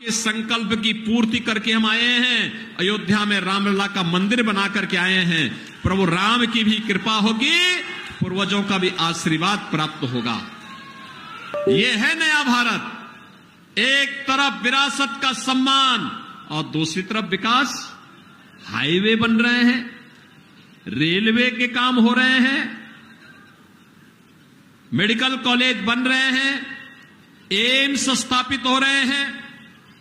के संकल्प की पूर्ति करके हम आए हैं। अयोध्या में रामलला का मंदिर बना करके आए हैं। प्रभु राम की भी कृपा होगी, पूर्वजों का भी आशीर्वाद प्राप्त होगा। ये है नया भारत। एक तरफ विरासत का सम्मान और दूसरी तरफ विकास। हाईवे बन रहे हैं, रेलवे के काम हो रहे हैं, मेडिकल कॉलेज बन रहे हैं, एम्स स्थापित हो रहे हैं,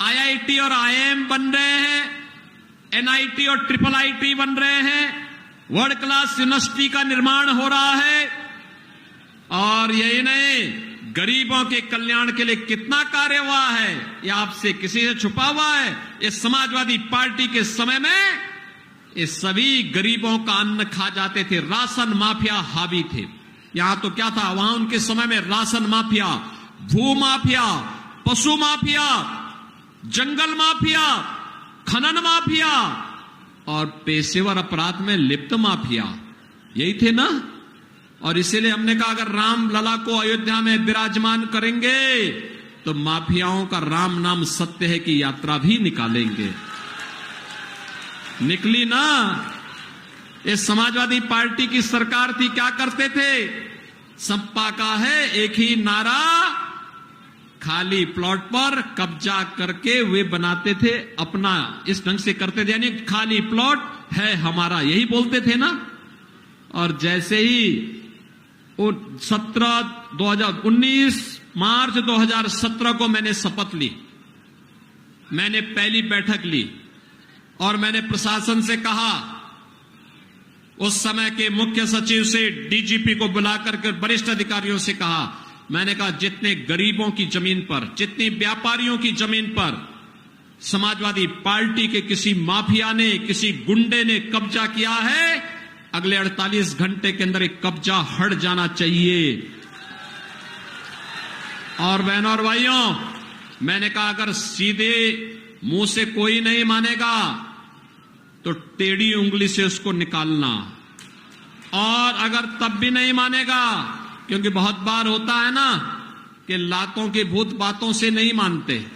आईआईटी और आईएम बन रहे हैं, एनआईटी और ट्रिपल आईटी बन रहे हैं, वर्ल्ड क्लास यूनिवर्सिटी का निर्माण हो रहा है। और यही नहीं, गरीबों के कल्याण के लिए कितना कार्य हुआ है, यह आपसे किसी से छुपा हुआ है। इस समाजवादी पार्टी के समय में ये सभी गरीबों का अन्न खा जाते थे। राशन माफिया हावी थे। यहां तो क्या था, वहां उनके समय में राशन माफिया, भू माफिया, पशु माफिया, जंगल माफिया, खनन माफिया और पेशेवर अपराध में लिप्त माफिया, यही थे ना। और इसीलिए हमने कहा अगर राम लला को अयोध्या में विराजमान करेंगे तो माफियाओं का राम नाम सत्य है की यात्रा भी निकालेंगे। निकली ना। ये समाजवादी पार्टी की सरकार थी, क्या करते थे, सपा का है एक ही नारा, खाली प्लॉट पर कब्जा करके वे बनाते थे अपना, इस ढंग से करते थे, यानी खाली प्लॉट है हमारा, यही बोलते थे ना। और जैसे ही 2019 मार्च 2017 को मैंने शपथ ली, मैंने पहली बैठक ली और मैंने प्रशासन से कहा, उस समय के मुख्य सचिव से डीजीपी को बुलाकर के वरिष्ठ अधिकारियों से कहा, मैंने कहा जितने गरीबों की जमीन पर, जितनी व्यापारियों की जमीन पर समाजवादी पार्टी के किसी माफिया ने, किसी गुंडे ने कब्जा किया है, अगले 48 घंटे के अंदर एक कब्जा हट जाना चाहिए। और बहनों और भाइयों, मैंने कहा अगर सीधे मुंह से कोई नहीं मानेगा तो टेढ़ी उंगली से उसको निकालना। और अगर तब भी नहीं मानेगा, क्योंकि बहुत बार होता है ना कि लातों के भूत बातों से नहीं मानते,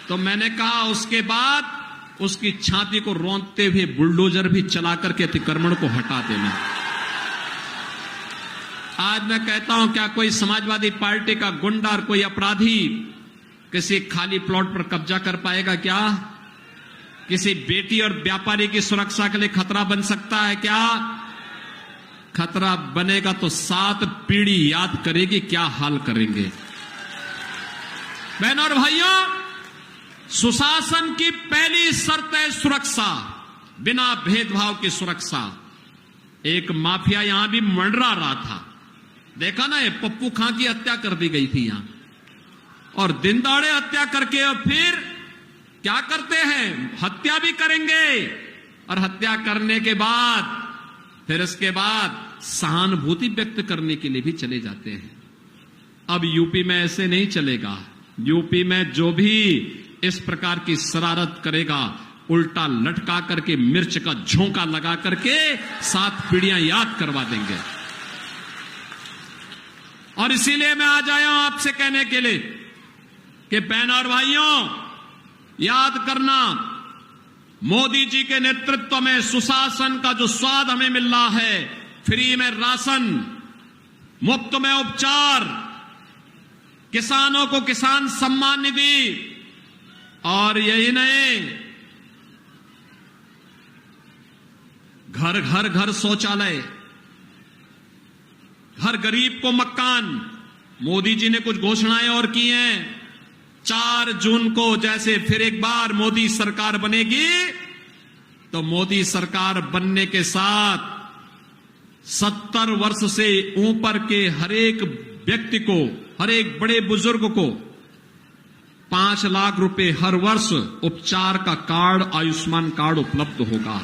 तो मैंने कहा उसके बाद उसकी छाती को रौंदते हुए बुलडोजर भी चला करके अतिक्रमण को हटा देना। आज मैं कहता हूं, क्या कोई समाजवादी पार्टी का गुंडा और कोई अपराधी किसी खाली प्लॉट पर कब्जा कर पाएगा क्या? किसी बेटी और व्यापारी की सुरक्षा के लिए खतरा बन सकता है क्या? खतरा बनेगा तो 7 पीढ़ी याद करेगी क्या हाल करेंगे। बहनों और भाइयों, सुशासन की पहली शर्त है सुरक्षा, बिना भेदभाव की सुरक्षा। एक माफिया यहां भी मंडरा रहा था, देखा ना, ये पप्पू खां की हत्या कर दी गई थी यहां, और दिन दहाड़े हत्या करके और फिर क्या करते हैं, हत्या भी करेंगे और हत्या करने के बाद फिर इसके बाद सहानुभूति व्यक्त करने के लिए भी चले जाते हैं। अब यूपी में ऐसे नहीं चलेगा। यूपी में जो भी इस प्रकार की शरारत करेगा, उल्टा लटका करके मिर्च का झोंका लगा करके 7 पीढ़ियां याद करवा देंगे। और इसीलिए मैं आज आया हूं आपसे कहने के लिए कि बहनों और भाइयों, याद करना, मोदी जी के नेतृत्व में सुशासन का जो स्वाद हमें मिल रहा है, फ्री में राशन, मुफ्त में उपचार, किसानों को किसान सम्मान निधि, और यही नहीं, घर घर घर शौचालय, हर गरीब को मकान। मोदी जी ने कुछ घोषणाएं और की हैं। 4 जून को जैसे फिर एक बार मोदी सरकार बनेगी, तो मोदी सरकार बनने के साथ 70 वर्ष से ऊपर के हर एक व्यक्ति को, हर एक बड़े बुजुर्ग को 5 लाख रुपए हर वर्ष उपचार का कार्ड, आयुष्मान कार्ड उपलब्ध होगा।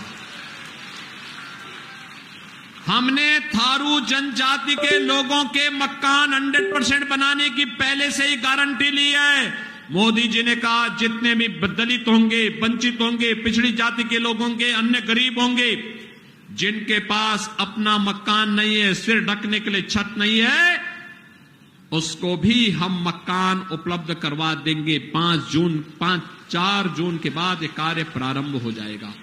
हमने थारू जनजाति के लोगों के मकान 100% बनाने की पहले से ही गारंटी ली है। मोदी जी ने कहा जितने भी दलित होंगे, वंचित होंगे, पिछड़ी जाति के लोग होंगे, अन्य गरीब होंगे, जिनके पास अपना मकान नहीं है, सिर ढकने के लिए छत नहीं है, उसको भी हम मकान उपलब्ध करवा देंगे। 4 जून के बाद ये कार्य प्रारंभ हो जाएगा।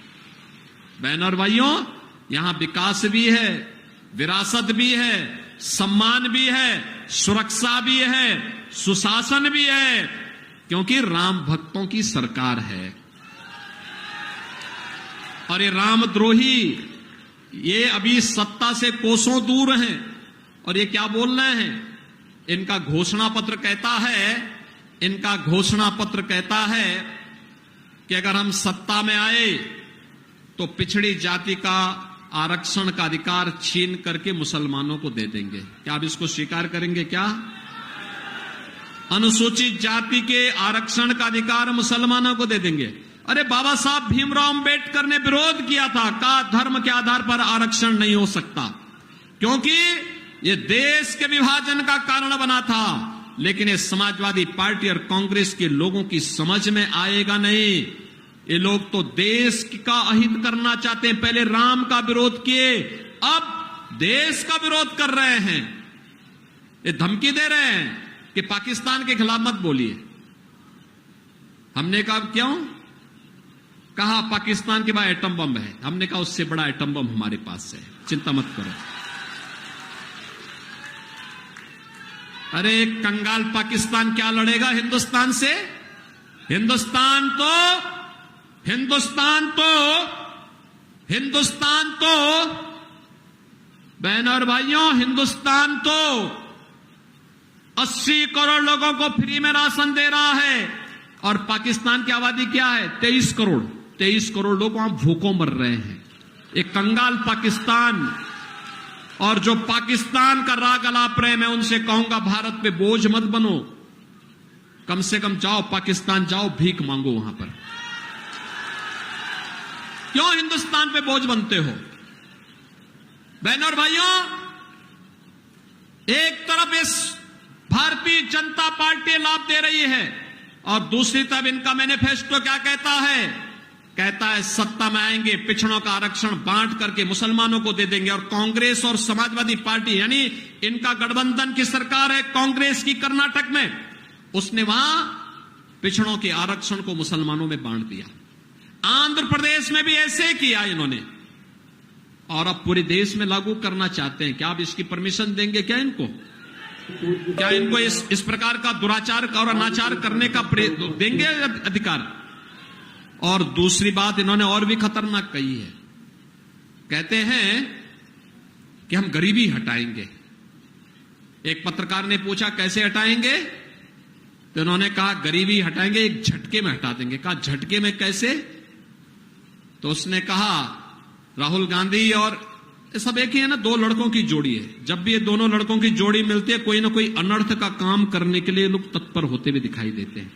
बहनों और भाइयों, यहां विकास भी है, विरासत भी है, सम्मान भी है, सुरक्षा भी है, सुशासन भी है, क्योंकि राम भक्तों की सरकार है। और ये रामद्रोही ये अभी सत्ता से कोसों दूर हैं और ये क्या बोल रहे हैं? इनका घोषणा पत्र कहता है कि अगर हम सत्ता में आए तो पिछड़ी जाति का आरक्षण का अधिकार छीन करके मुसलमानों को दे देंगे। क्या आप इसको स्वीकार करेंगे? क्या अनुसूचित जाति के आरक्षण का अधिकार मुसलमानों को दे देंगे? अरे बाबा साहब भीमराव अंबेडकर ने विरोध किया था, कहा धर्म के आधार पर आरक्षण नहीं हो सकता, क्योंकि ये देश के विभाजन का कारण बना था। लेकिन ये समाजवादी पार्टी और कांग्रेस के लोगों की समझ में आएगा नहीं। ये लोग तो देश का अहित करना चाहते हैं। पहले राम का विरोध किए, अब देश का विरोध कर रहे हैं। ये धमकी दे रहे हैं कि पाकिस्तान के खिलाफ मत बोलिए। हमने कहा क्यों? कहा पाकिस्तान के पास एटम बम है। हमने कहा उससे बड़ा एटम बम हमारे पास है, चिंता मत करो। अरे कंगाल पाकिस्तान क्या लड़ेगा हिंदुस्तान से? हिंदुस्तान तो बहनों और भाइयों, हिंदुस्तान तो 80 करोड़ लोगों को फ्री में राशन दे रहा है। और पाकिस्तान की आबादी क्या है? 23 करोड़। 23 करोड़ लोग वहां भूखों मर रहे हैं। एक कंगाल पाकिस्तान। और जो पाकिस्तान का राग अलाप रहे, मैं उनसे कहूंगा भारत पे बोझ मत बनो। कम से कम जाओ पाकिस्तान, जाओ भीख मांगो वहां पर। क्यों हिंदुस्तान पे बोझ बनते हो? बहनों और भाइयों, एक तरफ इस भारतीय जनता पार्टी लाभ दे रही है और दूसरी तरफ इनका मैनिफेस्टो क्या कहता है? कहता है सत्ता में आएंगे, पिछड़ों का आरक्षण बांट करके मुसलमानों को दे देंगे। और कांग्रेस और समाजवादी पार्टी, यानी इनका गठबंधन की सरकार है कांग्रेस की कर्नाटक में, उसने वहां पिछड़ों के आरक्षण को मुसलमानों में बांट दिया। आंध्र प्रदेश में भी ऐसे किया इन्होंने, और अब पूरे देश में लागू करना चाहते हैं। क्या आप इसकी परमिशन देंगे? क्या इनको इस प्रकार का दुराचार और अनाचार करने का देंगे अधिकार? और दूसरी बात इन्होंने और भी खतरनाक कही है। कहते हैं कि हम गरीबी हटाएंगे। एक पत्रकार ने पूछा कैसे हटाएंगे, तो इन्होंने कहा गरीबी हटाएंगे, एक झटके में हटा देंगे। कहा झटके में कैसे? तो उसने कहा राहुल गांधी और ये सब एक ही है ना, 2 लड़कों की जोड़ी है। जब भी ये दोनों लड़कों की जोड़ी मिलती है, कोई ना कोई अनर्थ का काम करने के लिए लोग तत्पर होते हुए दिखाई देते हैं।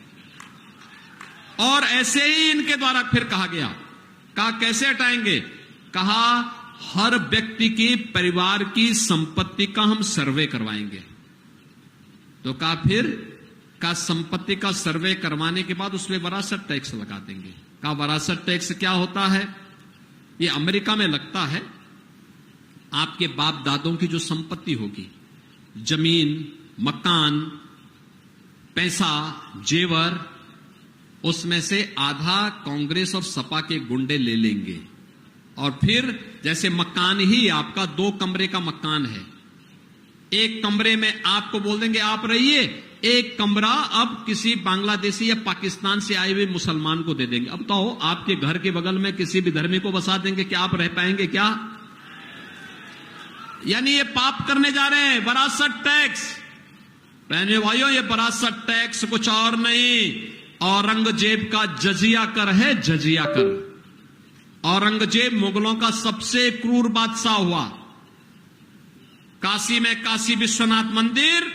और ऐसे ही इनके द्वारा फिर कहा गया, कहा कैसे हटाएंगे? कहा हर व्यक्ति की परिवार की संपत्ति का हम सर्वे करवाएंगे। तो कहा फिर का संपत्ति का सर्वे करवाने के बाद उसमें वरासत टैक्स लगा देंगे। कहा वरासत टैक्स क्या होता है? ये अमेरिका में लगता है आपके बाप दादों की जो संपत्ति होगी, जमीन, मकान, पैसा, जेवर, उसमें से आधा कांग्रेस और सपा के गुंडे ले लेंगे। और फिर जैसे मकान ही आपका 2 कमरे का मकान है, एक कमरे में आपको बोल देंगे आप रहिए, एक कमरा अब किसी बांग्लादेशी या पाकिस्तान से आए हुए मुसलमान को दे देंगे। अब बताओ आपके घर के बगल में किसी भी धर्मी को बसा देंगे, क्या आप रह पाएंगे? क्या? यानी ये पाप करने जा रहे हैं। वरासत टैक्स, बहनों भाइयों, ये वरासत टैक्स कुछ और नहीं, औरंगजेब का जजिया कर है, जजिया कर। औरंगजेब मुगलों का सबसे क्रूर बादशाह हुआ। काशी में काशी विश्वनाथ मंदिर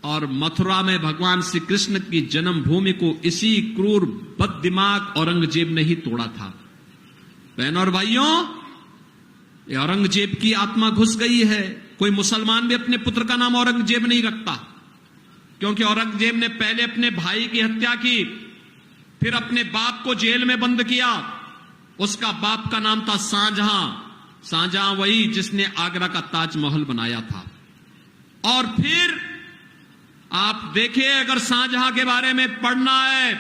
और मथुरा में भगवान श्री कृष्ण की जन्मभूमि को इसी क्रूर बददिमाग औरंगजेब ने ही तोड़ा था। बहनों और भाइयों, ये औरंगजेब की आत्मा घुस गई है। कोई मुसलमान भी अपने पुत्र का नाम औरंगजेब नहीं रखता, क्योंकि औरंगजेब ने पहले अपने भाई की हत्या की, फिर अपने बाप को जेल में बंद किया। उसका बाप का नाम था शाहजहां। शाहजहां वही जिसने आगरा का ताजमहल बनाया था। और फिर आप देखिए, अगर शाहजहां के बारे में पढ़ना है,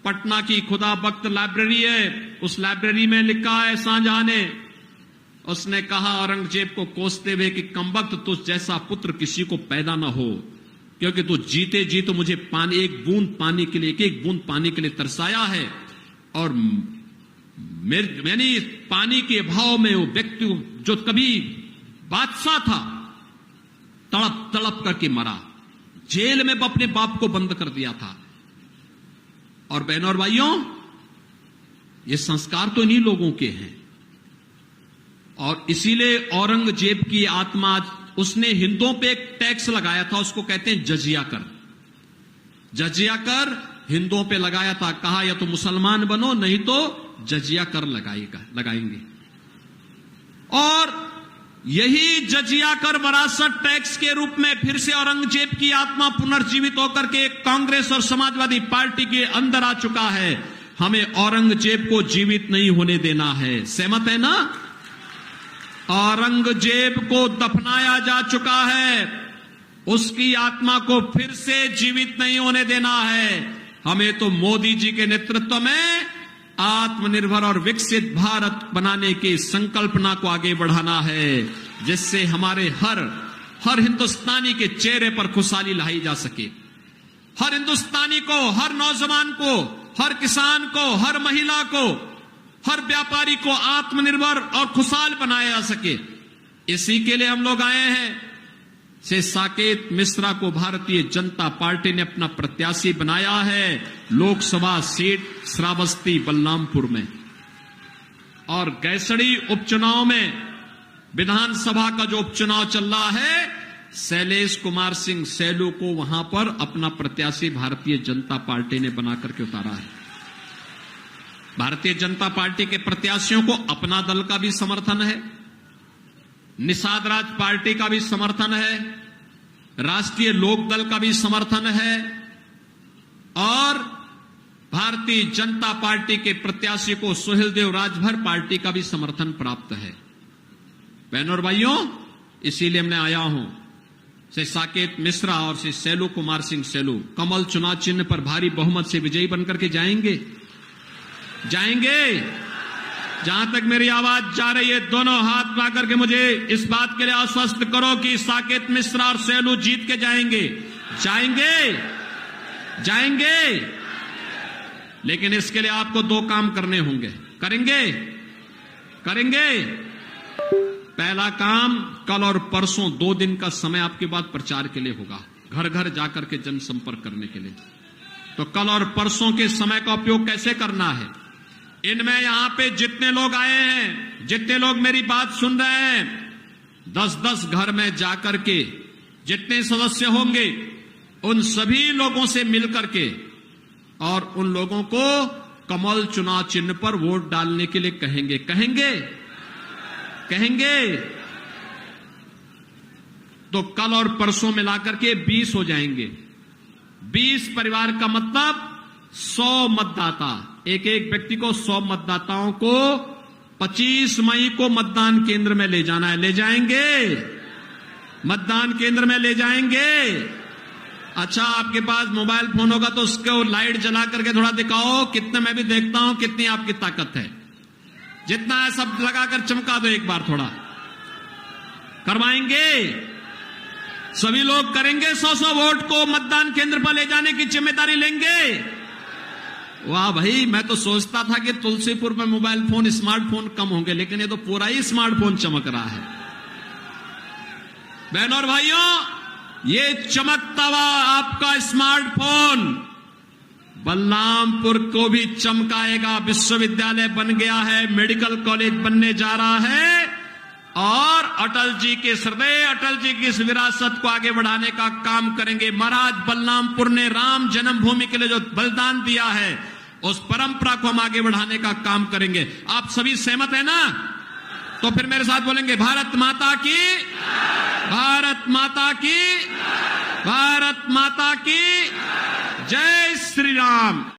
पटना की खुदा बख्त लाइब्रेरी है, उस लाइब्रेरी में लिखा है शाहजहां ने, उसने कहा औरंगजेब को कोसते हुए कि कमबख्त तुझ जैसा पुत्र किसी को पैदा ना हो, क्योंकि तू जीते जी तो मुझे पानी, एक बूंद पानी के लिए, एक बूंद पानी के लिए तरसाया है, और मैंने पानी के अभाव में वो व्यक्ति जो कभी बादशाह था तड़प तड़प करके मरा, जेल में अपने बाप को बंद कर दिया था। और बहनों और भाइयों, ये संस्कार तो इन्हीं लोगों के हैं, और इसीलिए औरंगजेब की आत्मा, उसने हिंदुओं पे एक टैक्स लगाया था, उसको कहते हैं जजिया कर। जजिया कर हिंदुओं पे लगाया था, कहा या तो मुसलमान बनो नहीं तो जजिया कर लगाएंगे। और यही जजिया कर विरासत टैक्स के रूप में फिर से औरंगजेब की आत्मा पुनर्जीवित होकर के कांग्रेस और समाजवादी पार्टी के अंदर आ चुका है। हमें औरंगजेब को जीवित नहीं होने देना है, सहमत है ना? औरंगजेब को दफनाया जा चुका है, उसकी आत्मा को फिर से जीवित नहीं होने देना है। हमें तो मोदी जी के नेतृत्व में आत्मनिर्भर और विकसित भारत बनाने की संकल्पना को आगे बढ़ाना है, जिससे हमारे हर हिंदुस्तानी के चेहरे पर खुशहाली लाई जा सके। हर हिंदुस्तानी को, हर नौजवान को, हर किसान को, हर महिला को, हर व्यापारी को आत्मनिर्भर और खुशहाल बनाया जा सके। इसी के लिए हम लोग आए हैं। से साकेत मिश्रा को भारतीय जनता पार्टी ने अपना प्रत्याशी बनाया है लोकसभा सीट श्रावस्ती बलरामपुर में, और गैसड़ी उपचुनाव में, विधानसभा का जो उपचुनाव चल रहा है, शैलेश कुमार सिंह सैलू को वहां पर अपना प्रत्याशी भारतीय जनता पार्टी ने बनाकर के उतारा है। भारतीय जनता पार्टी के प्रत्याशियों को अपना दल का भी समर्थन है, निषाद राज पार्टी का भी समर्थन है, राष्ट्रीय लोक दल का भी समर्थन है, और भारतीय जनता पार्टी के प्रत्याशी को सुहेलदेव राजभर पार्टी का भी समर्थन प्राप्त है। बहनों और भाइयों, इसीलिए मैं आया हूं। श्री साकेत मिश्रा और श्री सैलू कुमार सिंह सैलू कमल चुनाव चिन्ह पर भारी बहुमत से विजयी बनकर के जाएंगे। जहां तक मेरी आवाज जा रही है, दोनों हाथ ला करके मुझे इस बात के लिए आश्वस्त करो कि साकेत मिश्रा और सैलू जीत के जाएंगे। लेकिन इसके लिए आपको दो काम करने होंगे। करेंगे। पहला काम, कल और परसों 2 दिन का समय आपके बाद प्रचार के लिए होगा, घर घर जाकर के जनसंपर्क करने के लिए। तो कल और परसों के समय का उपयोग कैसे करना है? इनमें यहां पे जितने लोग आए हैं, जितने लोग मेरी बात सुन रहे हैं, 10-10 घर में जाकर के जितने सदस्य होंगे उन सभी लोगों से मिलकर के और उन लोगों को कमल चुनाव चिन्ह पर वोट डालने के लिए कहेंगे। तो कल और परसों मिलाकर के 20 हो जाएंगे। 20 परिवार का मतलब 100 मतदाता, एक व्यक्ति को 100 मतदाताओं को 25 मई को मतदान केंद्र में ले जाना है। ले जाएंगे? मतदान केंद्र में ले जाएंगे। अच्छा, आपके पास मोबाइल फोन होगा तो उसको लाइट जला करके थोड़ा दिखाओ, कितने, मैं भी देखता हूं कितनी आपकी ताकत है। जितना है सब लगाकर चमका दो एक बार, थोड़ा करवाएंगे। सभी लोग करेंगे 100-100 वोट को मतदान केंद्र पर ले जाने की जिम्मेदारी लेंगे। वाह भाई, मैं तो सोचता था कि तुलसीपुर में मोबाइल फोन, स्मार्टफोन कम होंगे, लेकिन ये तो पूरा ही स्मार्टफोन चमक रहा है। बहनों और भाइयों, ये चमकता हुआ आपका स्मार्टफोन बलरामपुर को भी चमकाएगा। विश्वविद्यालय बन गया है, मेडिकल कॉलेज बनने जा रहा है, और अटल जी के हृदय, अटल जी की इस विरासत को आगे बढ़ाने का काम करेंगे। महाराज बलरामपुर ने राम जन्मभूमि के लिए जो बलिदान दिया है, उस परंपरा को हम आगे बढ़ाने का काम करेंगे। आप सभी सहमत है ना? तो फिर मेरे साथ बोलेंगे, भारत माता की, भारत माता की, भारत माता की जय श्री राम।